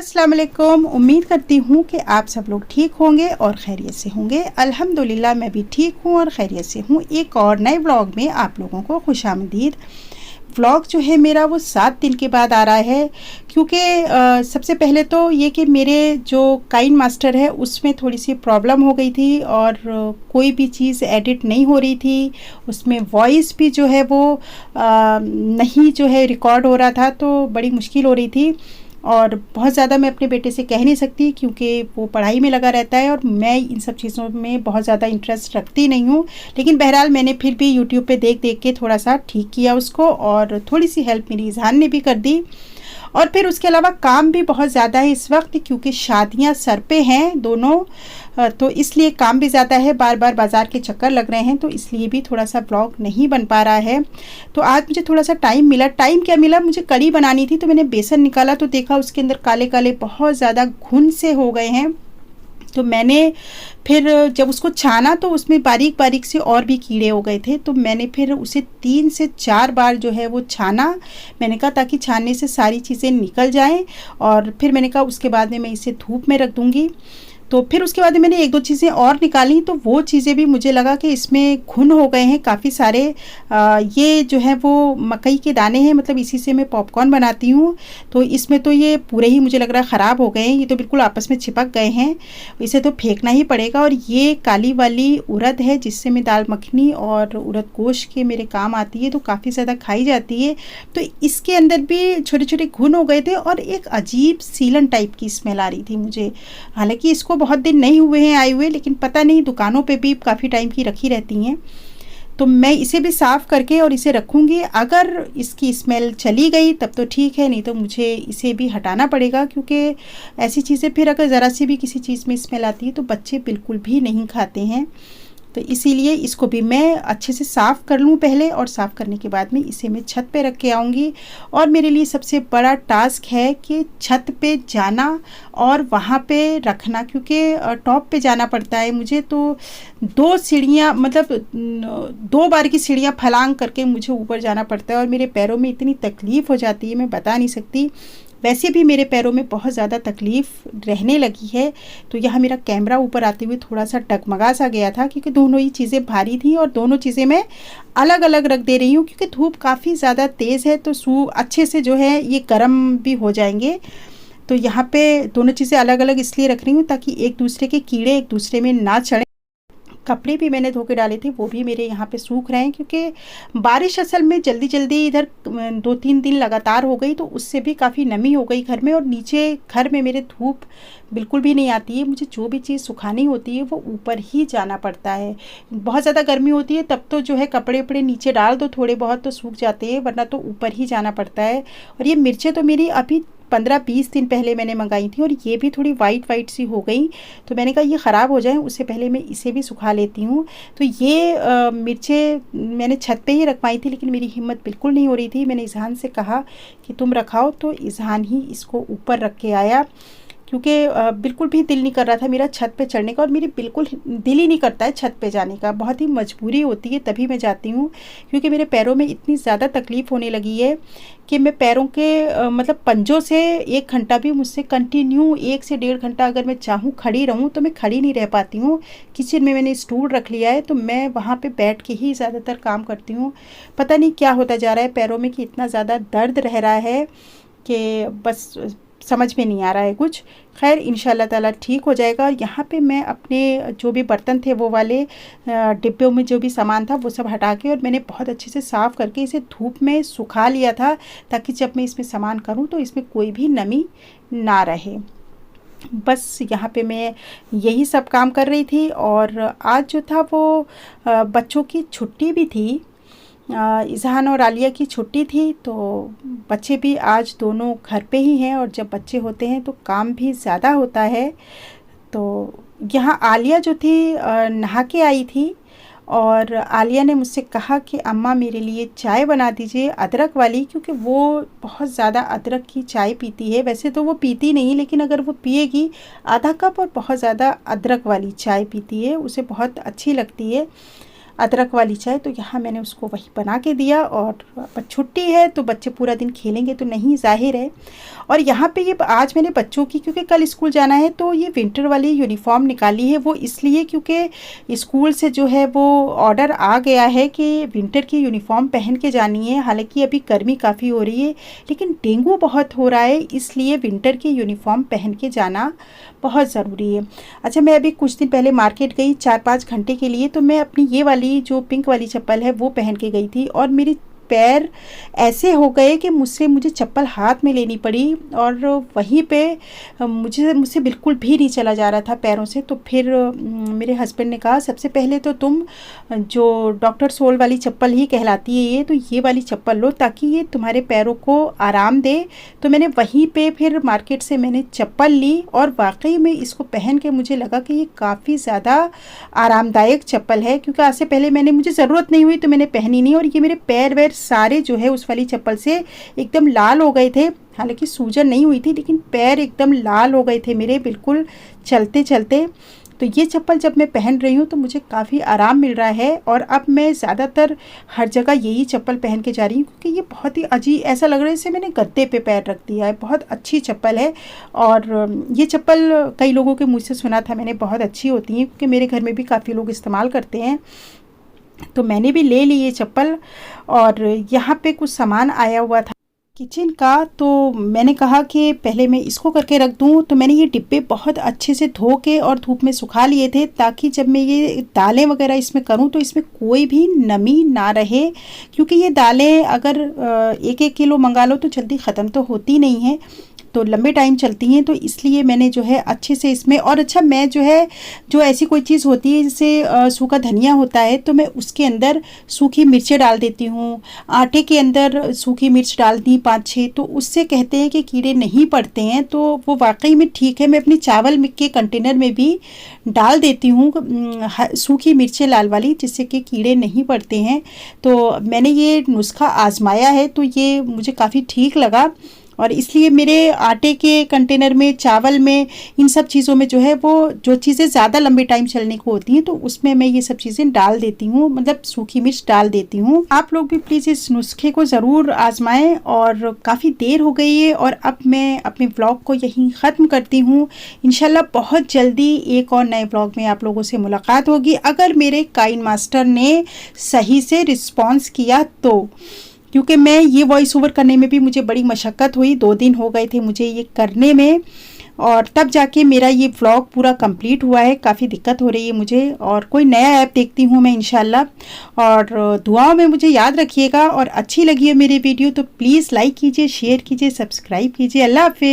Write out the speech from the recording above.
अस्सलाम वालेकुम। उम्मीद करती हूँ कि आप सब लोग ठीक होंगे और खैरियत से होंगे। अल्हम्दुलिल्लाह मैं भी ठीक हूँ और खैरियत से हूँ। एक और नए व्लॉग में आप लोगों को खुशामदीद। व्लॉग जो है मेरा वो 7 दिन के बाद आ रहा है, क्योंकि सबसे पहले तो ये कि मेरे जो काइन मास्टर है उसमें थोड़ी सी प्रॉब्लम हो गई थी और कोई भी चीज़ एडिट नहीं हो रही थी। उसमें वॉइस भी जो है वो नहीं जो है रिकॉर्ड हो रहा था, तो बड़ी मुश्किल हो रही थी। और बहुत ज़्यादा मैं अपने बेटे से कह नहीं सकती क्योंकि वो पढ़ाई में लगा रहता है और मैं इन सब चीज़ों में बहुत ज़्यादा इंटरेस्ट रखती नहीं हूँ। लेकिन बहरहाल मैंने फिर भी यूट्यूब पे देख देख के थोड़ा सा ठीक किया उसको, और थोड़ी सी हेल्प मेरी इज़हान ने भी कर दी। और फिर उसके अलावा काम भी बहुत ज़्यादा है इस वक्त, क्योंकि शादियां सर पे हैं दोनों, तो इसलिए काम भी ज़्यादा है। बार बार बाज़ार के चक्कर लग रहे हैं, तो इसलिए भी थोड़ा सा ब्लॉग नहीं बन पा रहा है। तो आज मुझे थोड़ा सा टाइम मिला। टाइम क्या मिला, मुझे कढ़ी बनानी थी, तो मैंने बेसन निकाला तो देखा उसके अंदर काले काले बहुत ज़्यादा घुन से हो गए हैं। तो मैंने फिर जब उसको छाना तो उसमें बारीक बारीक से और भी कीड़े हो गए थे, तो मैंने फिर उसे 3 से 4 बार जो है वो छाना। मैंने कहा ताकि छानने से सारी चीज़ें निकल जाएं, और फिर मैंने कहा उसके बाद में मैं इसे धूप में रख दूँगी। तो फिर उसके बाद मैंने 1-2 चीज़ें और निकाली, तो वो चीज़ें भी मुझे लगा कि इसमें घुन हो गए हैं काफ़ी सारे। ये जो है वो मकई के दाने हैं, मतलब इसी से मैं पॉपकॉर्न बनाती हूँ। तो इसमें तो ये पूरे ही मुझे लग रहा है ख़राब हो गए हैं, ये तो बिल्कुल आपस में चिपक गए हैं, इसे तो फेंकना ही पड़ेगा। और ये काली वाली उड़द है जिससे मैं दाल मखनी और उड़द गोश्त के मेरे काम आती है, तो काफ़ी ज़्यादा खाई जाती है। तो इसके अंदर भी छोटे छोटे घुन हो गए थे और एक अजीब सीलन टाइप की स्मेल आ रही थी मुझे। हालांकि इसको बहुत दिन नहीं हुए हैं आए हुए, लेकिन पता नहीं दुकानों पे भी काफ़ी टाइम की रखी रहती हैं। तो मैं इसे भी साफ़ करके और इसे रखूँगी। अगर इसकी स्मेल चली गई तब तो ठीक है, नहीं तो मुझे इसे भी हटाना पड़ेगा, क्योंकि ऐसी चीज़ें फिर अगर ज़रा सी भी किसी चीज़ में स्मेल आती है तो बच्चे बिल्कुल भी नहीं खाते हैं। तो इसीलिए इसको भी मैं अच्छे से साफ़ कर लूँ पहले, और साफ़ करने के बाद में इसे मैं छत पे रख के आऊँगी। और मेरे लिए सबसे बड़ा टास्क है कि छत पे जाना और वहाँ पे रखना, क्योंकि टॉप पे जाना पड़ता है मुझे। तो 2 सीढ़ियाँ, मतलब 2 बार की सीढ़ियाँ फलांग करके मुझे ऊपर जाना पड़ता है, और मेरे पैरों में इतनी तकलीफ़ हो जाती है मैं बता नहीं सकती। वैसे भी मेरे पैरों में बहुत ज़्यादा तकलीफ़ रहने लगी है। तो यहाँ मेरा कैमरा ऊपर आते हुए थोड़ा सा डगमगा सा गया था, क्योंकि दोनों ही चीज़ें भारी थी और दोनों चीज़ें मैं अलग अलग रख दे रही हूँ, क्योंकि धूप काफ़ी ज़्यादा तेज़ है, तो अच्छे से जो है ये गर्म भी हो जाएंगे। तो यहाँ पे दोनों चीज़ें अलग अलग इसलिए रख रही हूँ ताकि एक दूसरे के कीड़े एक दूसरे में ना चढ़े। कपड़े भी मैंने धो के डाले थे, वो भी मेरे यहाँ पे सूख रहे हैं, क्योंकि बारिश असल में जल्दी जल्दी इधर 2-3 दिन लगातार हो गई, तो उससे भी काफ़ी नमी हो गई घर में। और नीचे घर में मेरे धूप बिल्कुल भी नहीं आती है, मुझे जो भी चीज़ सुखानी होती है वो ऊपर ही जाना पड़ता है। बहुत ज़्यादा गर्मी होती है तब तो जो है कपड़े वपड़े नीचे डाल दो, थोड़े बहुत तो सूख जाते हैं, वरना तो ऊपर ही जाना पड़ता है। और ये मिर्चें तो मेरी अभी 15-20 दिन पहले मैंने मंगाई थी, और ये भी थोड़ी वाइट वाइट सी हो गई। तो मैंने कहा ये ख़राब हो जाए उससे पहले मैं इसे भी सुखा लेती हूँ। तो ये मिर्चें मैंने छत पे ही रखवाई थी, लेकिन मेरी हिम्मत बिल्कुल नहीं हो रही थी। मैंने इज़हान से कहा कि तुम रखाओ, तो इज़हान ही इसको ऊपर रख के आया, क्योंकि बिल्कुल भी दिल नहीं कर रहा था मेरा छत पे चढ़ने का। और मेरी बिल्कुल दिल ही नहीं करता है छत पे जाने का, बहुत ही मजबूरी होती है तभी मैं जाती हूँ, क्योंकि मेरे पैरों में इतनी ज़्यादा तकलीफ़ होने लगी है कि मैं पैरों के मतलब पंजों से 1 घंटा भी मुझसे कंटिन्यू 1 से 1.5 घंटा अगर मैं चाहूँ खड़ी रहूँ तो मैं खड़ी नहीं रह पाती हूँ। किचन में मैंने स्टूल रख लिया है, तो मैं वहाँ पे बैठ के ही ज़्यादातर काम करती हूँ। पता नहीं क्या होता जा रहा है पैरों में कि इतना ज़्यादा दर्द रह रहा है कि बस समझ में नहीं आ रहा है कुछ। खैर इंशाल्लाह ताला ठीक हो जाएगा। यहाँ पे मैं अपने जो भी बर्तन थे वो वाले डिब्बों में जो भी सामान था वो सब हटा के, और मैंने बहुत अच्छे से साफ़ करके इसे धूप में सुखा लिया था, ताकि जब मैं इसमें सामान करूँ तो इसमें कोई भी नमी ना रहे। बस यहाँ पे मैं यही सब काम कर रही थी। और आज जो था वो बच्चों की छुट्टी भी थी, इज़हान और आलिया की छुट्टी थी, तो बच्चे भी आज दोनों घर पे ही हैं। और जब बच्चे होते हैं तो काम भी ज़्यादा होता है। तो यहाँ आलिया जो थी नहा के आई थी, और आलिया ने मुझसे कहा कि अम्मा मेरे लिए चाय बना दीजिए अदरक वाली, क्योंकि वो बहुत ज़्यादा अदरक की चाय पीती है। वैसे तो वो पीती नहीं, लेकिन अगर वो पिएगी आधा कप और बहुत ज़्यादा अदरक वाली चाय पीती है, उसे बहुत अच्छी लगती है। अदरक वाली चाय। तो यहाँ मैंने उसको वही बना के दिया, और छुट्टी है तो बच्चे पूरा दिन खेलेंगे तो नहीं, ज़ाहिर है। और यहाँ पे ये आज मैंने बच्चों की, क्योंकि कल स्कूल जाना है, तो ये विंटर वाली यूनिफॉर्म निकाली है। वो इसलिए क्योंकि स्कूल से जो है वो ऑर्डर आ गया है कि विंटर की यूनिफॉर्म पहन के जानी है। हालांकि अभी गर्मी काफ़ी हो रही है, लेकिन डेंगू बहुत हो रहा है, इसलिए विंटर की यूनिफॉर्म पहन के जाना बहुत ज़रूरी है। अच्छा, मैं अभी कुछ दिन पहले मार्केट गई 4-5 घंटे के लिए, तो मैं अपनी ये वाली जो पिंक वाली चप्पल है वो पहन के गई थी, और मेरी पैर ऐसे हो गए कि मुझे चप्पल हाथ में लेनी पड़ी, और वहीं पे मुझसे बिल्कुल भी नहीं चला जा रहा था पैरों से। तो फिर मेरे हस्बैंड ने कहा सबसे पहले तो तुम जो डॉक्टर सोल वाली चप्पल ही कहलाती है ये, तो ये वाली चप्पल लो ताकि ये तुम्हारे पैरों को आराम दे। तो मैंने वहीं पे फिर मार्केट से मैंने चप्पल ली, और वाकई में इसको पहन के मुझे लगा कि ये काफ़ी ज़्यादा आरामदायक चप्पल है, क्योंकि आज से पहले मुझे ज़रूरत नहीं हुई तो मैंने पहनी नहीं, और ये मेरे पैर वैर सारे जो है उस वाली चप्पल से एकदम लाल हो गए थे। हालांकि सूजन नहीं हुई थी, लेकिन पैर एकदम लाल हो गए थे मेरे, बिल्कुल चलते चलते। तो ये चप्पल जब मैं पहन रही हूँ तो मुझे काफ़ी आराम मिल रहा है, और अब मैं ज़्यादातर हर जगह यही चप्पल पहन के जा रही हूँ, क्योंकि ये बहुत ही अजीब ऐसा लग रहा है जैसे मैंने गद्दे पे पैर रख दिया है। बहुत अच्छी चप्पल है, और ये चप्पल कई लोगों के मुँह से सुना था मैंने बहुत अच्छी होती है, क्योंकि मेरे घर में भी काफ़ी लोग इस्तेमाल करते हैं। तो मैंने भी ले ली ये चप्पल, और यहाँ पे कुछ सामान आया हुआ था किचन का, तो मैंने कहा कि पहले मैं इसको करके रख दूँ। तो मैंने ये डिब्बे बहुत अच्छे से धो के और धूप में सुखा लिए थे, ताकि जब मैं ये दालें वगैरह इसमें करूँ तो इसमें कोई भी नमी ना रहे, क्योंकि ये दालें अगर 1-1 किलो मंगा लो तो जल्दी ख़त्म तो होती नहीं है, तो लंबे टाइम चलती हैं। तो इसलिए मैंने जो है अच्छे से इसमें, और अच्छा मैं जो है जो ऐसी कोई चीज़ होती है जैसे सूखा धनिया होता है, तो मैं उसके अंदर सूखी मिर्चें डाल देती हूँ। आटे के अंदर सूखी मिर्च डाल दी 5-6, तो उससे कहते हैं कि कीड़े नहीं पड़ते हैं, तो वो वाकई में ठीक है। मैं अपनी चावल के कंटेनर में भी डाल देती हूँ सूखी मिर्चें लाल वाली, जिससे कि कीड़े नहीं पड़ते हैं। तो मैंने ये नुस्खा आजमाया है, तो ये मुझे काफ़ी ठीक लगा, और इसलिए मेरे आटे के कंटेनर में, चावल में, इन सब चीज़ों में जो है वो जो चीज़ें ज़्यादा लंबे टाइम चलने को होती हैं तो उसमें मैं ये सब चीज़ें डाल देती हूँ, मतलब सूखी मिर्च डाल देती हूँ। आप लोग भी प्लीज़ इस नुस्खे को ज़रूर आजमाएं। और काफ़ी देर हो गई है, और अब मैं अपने व्लॉग को यहीं ख़त्म करती हूँ। इंशाल्लाह बहुत जल्दी एक और नए व्लॉग में आप लोगों से मुलाकात होगी, अगर मेरे काइन मास्टर ने सही से रिस्पॉन्स किया तो, क्योंकि मैं ये वॉइस ओवर करने में भी मुझे बड़ी मशक्क़त हुई, 2 दिन हो गए थे मुझे ये करने में, और तब जाके मेरा ये व्लॉग पूरा कंप्लीट हुआ है। काफ़ी दिक्कत हो रही है मुझे, और कोई नया ऐप देखती हूँ मैं इंशाल्लाह। और दुआओं में मुझे याद रखिएगा, और अच्छी लगी है मेरी वीडियो तो प्लीज़ लाइक कीजिए, शेयर कीजिए, सब्सक्राइब कीजिए। अल्लाह हाफ़िज़।